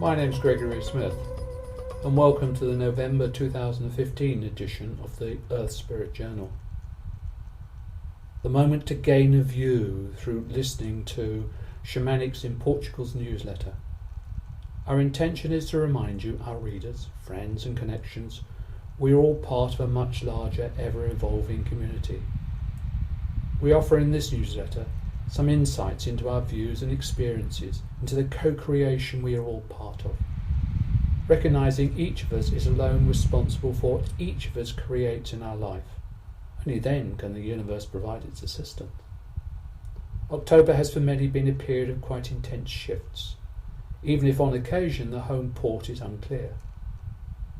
My name's Gregory Smith, and welcome to the November 2015 edition of the Earth Spirit Journal. The moment to gain a view through listening to Shamanics in Portugal's newsletter. Our intention is to remind you, our readers, friends and connections, we are all part of a much larger, ever-evolving community. We offer in this newsletter some insights into our views and experiences, into the co-creation we are all part of. Recognising each of us is alone responsible for what each of us creates in our life. Only then can the universe provide its assistance. October has for many been a period of quite intense shifts, even if on occasion the home port is unclear.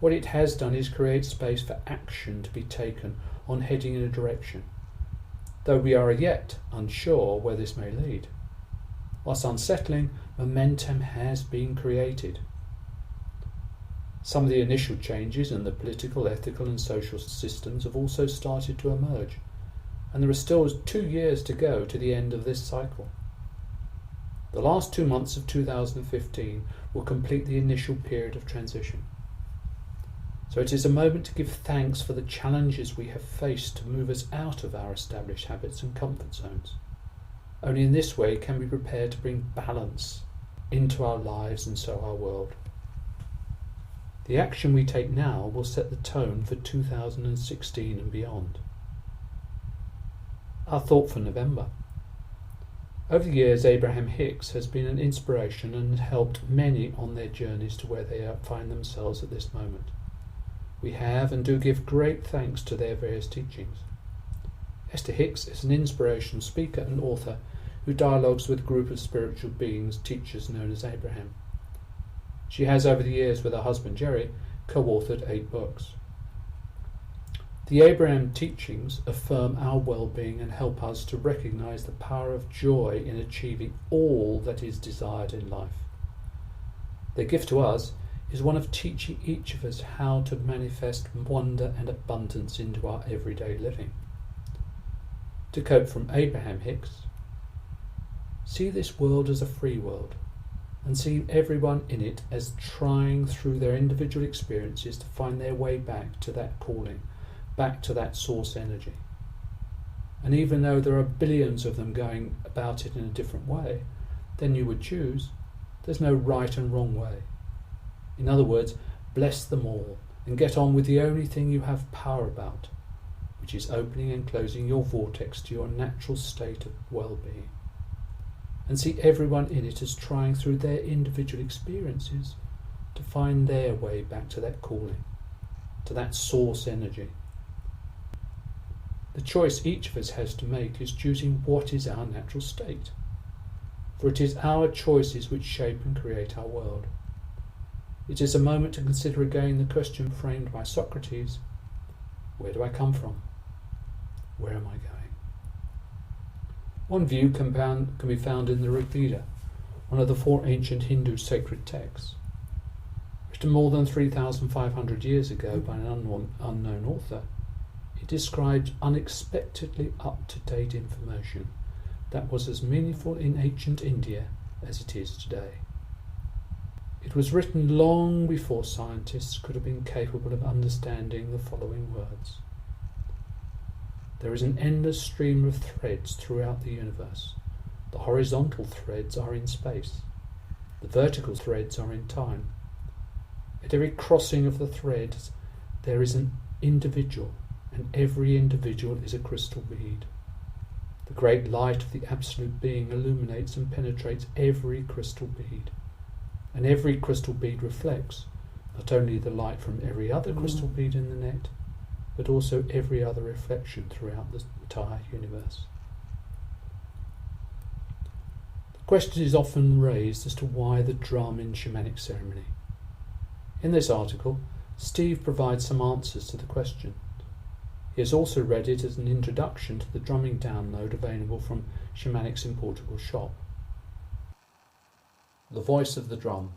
What it has done is create space for action to be taken on heading in a direction, though we are yet unsure where this may lead. Whilst unsettling, momentum has been created. Some of the initial changes in the political, ethical and social systems have also started to emerge, and there are still 2 years to go to the end of this cycle. The last 2 months of 2015 will complete the initial period of transition. So it is a moment to give thanks for the challenges we have faced to move us out of our established habits and comfort zones. Only in this way can we prepare to bring balance into our lives and so our world. The action we take now will set the tone for 2016 and beyond. Our thought for November. Over the years, Abraham Hicks has been an inspiration and helped many on their journeys to where they find themselves at this moment. We have and do give great thanks to their various teachings. Esther Hicks is an inspirational speaker and author who dialogues with a group of spiritual beings, teachers known as Abraham. She has, over the years with her husband Jerry, co-authored 8 books. The Abraham teachings affirm our well-being and help us to recognise the power of joy in achieving all that is desired in life. Their gift to us is one of teaching each of us how to manifest wonder and abundance into our everyday living. To quote from Abraham Hicks, "See this world as a free world, and see everyone in it as trying through their individual experiences to find their way back to that calling, back to that source energy. And even though there are billions of them going about it in a different way than you would choose, there's no right and wrong way. In other words, bless them all and get on with the only thing you have power about, which is opening and closing your vortex to your natural state of well-being. And see everyone in it as trying through their individual experiences to find their way back to that calling, to that source energy. The choice each of us has to make is choosing what is our natural state, for it is our choices which shape and create our world. It is a moment to consider again the question framed by Socrates: where do I come from? Where am I going? One view can be found in the Rig Veda, one of the 4 ancient Hindu sacred texts. Written more than 3,500 years ago by an unknown author, it describes unexpectedly up-to-date information that was as meaningful in ancient India as it is today. It was written long before scientists could have been capable of understanding the following words. There is an endless stream of threads throughout the universe. The horizontal threads are in space. The vertical threads are in time. At every crossing of the threads there is an individual, and every individual is a crystal bead. The great light of the Absolute Being illuminates and penetrates every crystal bead. And every crystal bead reflects not only the light from every other crystal bead in the net, but also every other reflection throughout the entire universe. The question is often raised as to why the drum in shamanic ceremony. In this article, Steve provides some answers to the question. He has also read it as an introduction to the drumming download available from Shamanics in Portugal shop. The voice of the drum.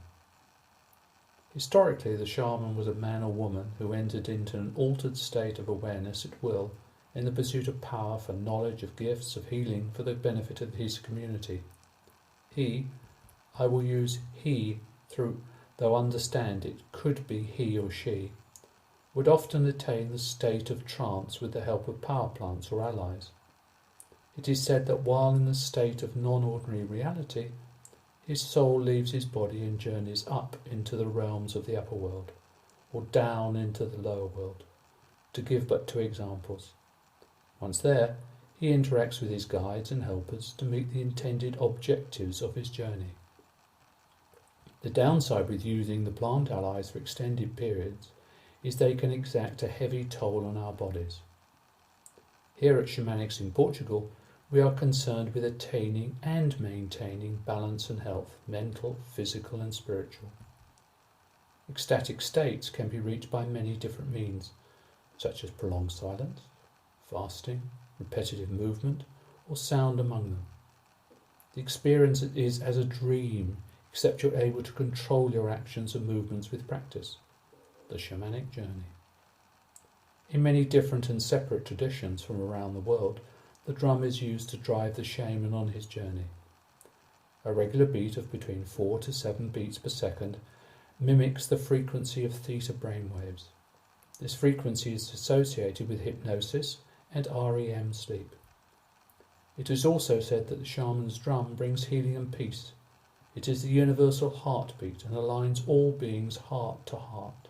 Historically, the shaman was a man or woman who entered into an altered state of awareness at will in the pursuit of power, for knowledge, of gifts, of healing, for the benefit of his community. He, I will use he through though understand it could be he or she, would often attain the state of trance with the help of power plants or allies. It is said that while in the state of non-ordinary reality, his soul leaves his body and journeys up into the realms of the upper world, or down into the lower world, to give but two examples. Once there, he interacts with his guides and helpers to meet the intended objectives of his journey. The downside with using the plant allies for extended periods is they can exact a heavy toll on our bodies. Here at Shamanics in Portugal, we are concerned with attaining and maintaining balance and health, mental, physical and spiritual. Ecstatic states can be reached by many different means, such as prolonged silence, fasting, repetitive movement, or sound among them. The experience is as a dream, except you're able to control your actions and movements with practice. The shamanic journey. In many different and separate traditions from around the world, the drum is used to drive the shaman on his journey. A regular beat of between 4 to 7 beats per second mimics the frequency of theta brainwaves. This frequency is associated with hypnosis and REM sleep. It is also said that the shaman's drum brings healing and peace. It is the universal heartbeat and aligns all beings heart to heart.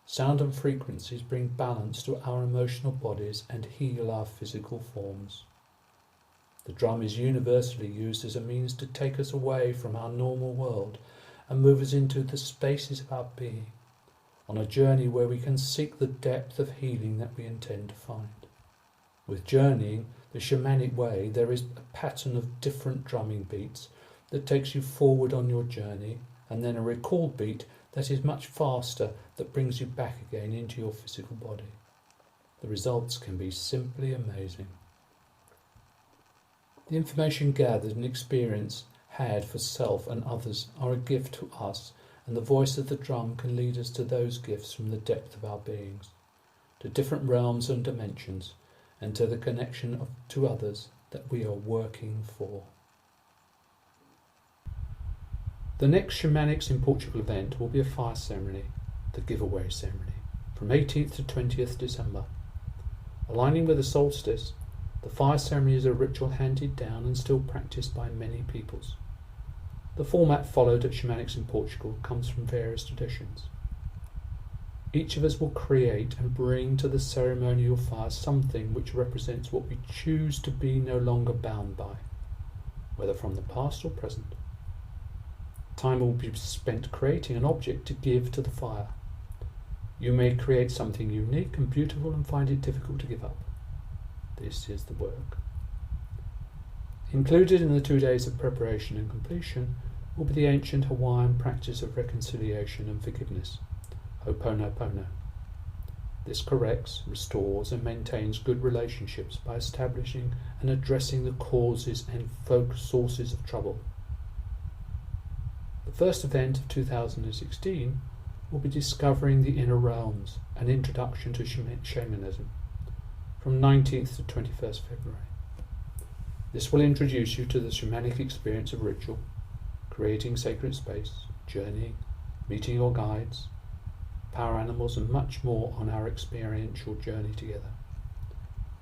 Sound and frequencies bring balance to our emotional bodies and heal our physical forms. The drum is universally used as a means to take us away from our normal world and move us into the spaces of our being, on a journey where we can seek the depth of healing that we intend to find. With journeying the shamanic way, there is a pattern of different drumming beats that takes you forward on your journey, and then a recall beat that is much faster that brings you back again into your physical body. The results can be simply amazing. The information gathered and experience had for self and others are a gift to us, and the voice of the drum can lead us to those gifts from the depth of our beings, to different realms and dimensions, and to the connection to others that we are working for. The next Shamanics in Portugal event will be a fire ceremony, the giveaway ceremony, from 18th to 20th December. Aligning with the solstice, the fire ceremony is a ritual handed down and still practiced by many peoples. The format followed at Shamanics in Portugal comes from various traditions. Each of us will create and bring to the ceremonial fire something which represents what we choose to be no longer bound by, whether from the past or present. Time will be spent creating an object to give to the fire. You may create something unique and beautiful and find it difficult to give up. This is the work. Included in the 2 days of preparation and completion will be the ancient Hawaiian practice of reconciliation and forgiveness, Ho'oponopono. This corrects, restores and maintains good relationships by establishing and addressing the causes and sources of trouble. The first event of 2016 will be Discovering the Inner Realms, an introduction to shamanism, from 19th to 21st February. This will introduce you to the shamanic experience of ritual, creating sacred space, journeying, meeting your guides, power animals and much more on our experiential journey together.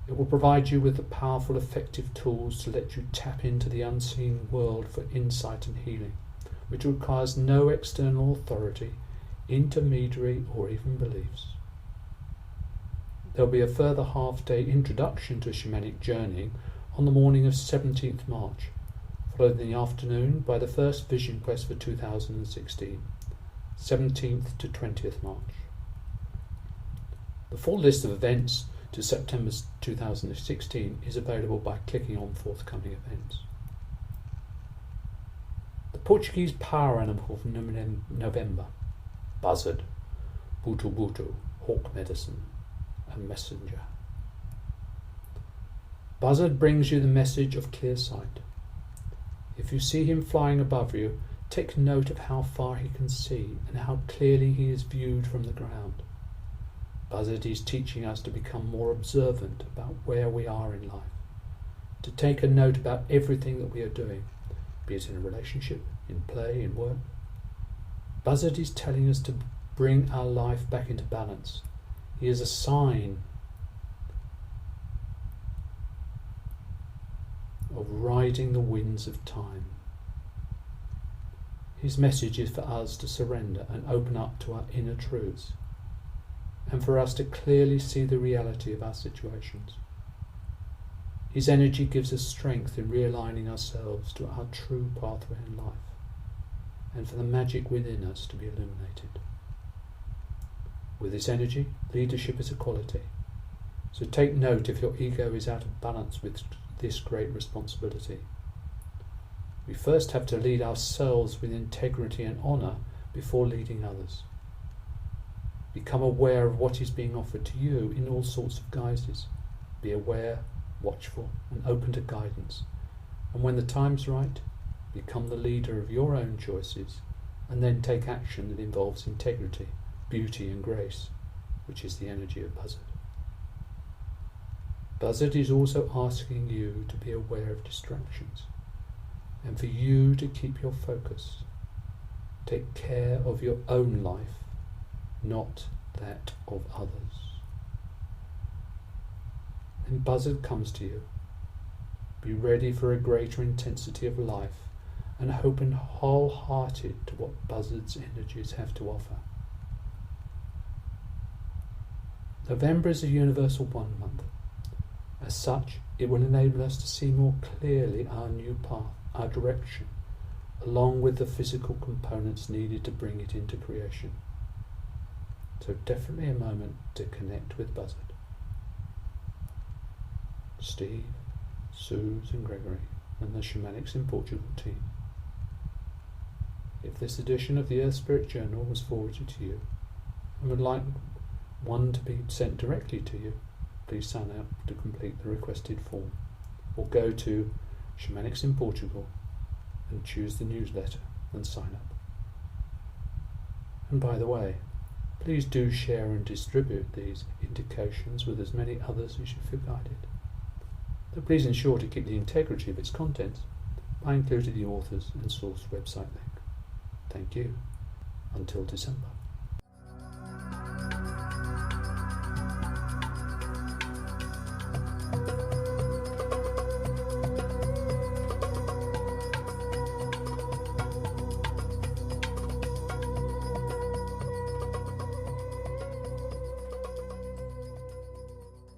It will provide you with the powerful, effective tools to let you tap into the unseen world for insight and healing, which requires no external authority, intermediary or even beliefs. There will be a further half-day introduction to shamanic journeying on the morning of 17th March, followed in the afternoon by the first vision quest for 2016, 17th to 20th March. The full list of events to September 2016 is available by clicking on forthcoming events. The Portuguese power animal for November, Buzzard, Butu, hawk medicine, and messenger. Buzzard brings you the message of clear sight. If you see him flying above you, take note of how far he can see and how clearly he is viewed from the ground. Buzzard is teaching us to become more observant about where we are in life, to take a note about everything that we are doing, be it in a relationship, in play, in work. Buzzard is telling us to bring our life back into balance. He is a sign of riding the winds of time. His message is for us to surrender and open up to our inner truths, and for us to clearly see the reality of our situations. His energy gives us strength in realigning ourselves to our true pathway in life, and for the magic within us to be illuminated. With this energy, leadership is a quality. So take note if your ego is out of balance with this great responsibility. We first have to lead ourselves with integrity and honour before leading others. Become aware of what is being offered to you in all sorts of guises. Be aware, watchful, and open to guidance. And when the time's right, become the leader of your own choices, and then take action that involves integrity, beauty, and grace, which is the energy of Buzzard. Buzzard is also asking you to be aware of distractions, and for you to keep your focus. Take care of your own life, not that of others. When Buzzard comes to you, be ready for a greater intensity of life and open wholehearted to what Buzzard's energies have to offer. November is a universal one month. As such, it will enable us to see more clearly our new path, our direction, along with the physical components needed to bring it into creation. So definitely a moment to connect with Buzzard. Steve, Suze and Gregory and the Shamanics in Portugal team. If this edition of the Earth Spirit Journal was forwarded to you and would like one to be sent directly to you, please sign up to complete the requested form, or go to Shamanics in Portugal and choose the newsletter and sign up. And by the way, please do share and distribute these indications with as many others as you feel guided. But please ensure to keep the integrity of its contents by including the authors and source website link. Thank you. Until December.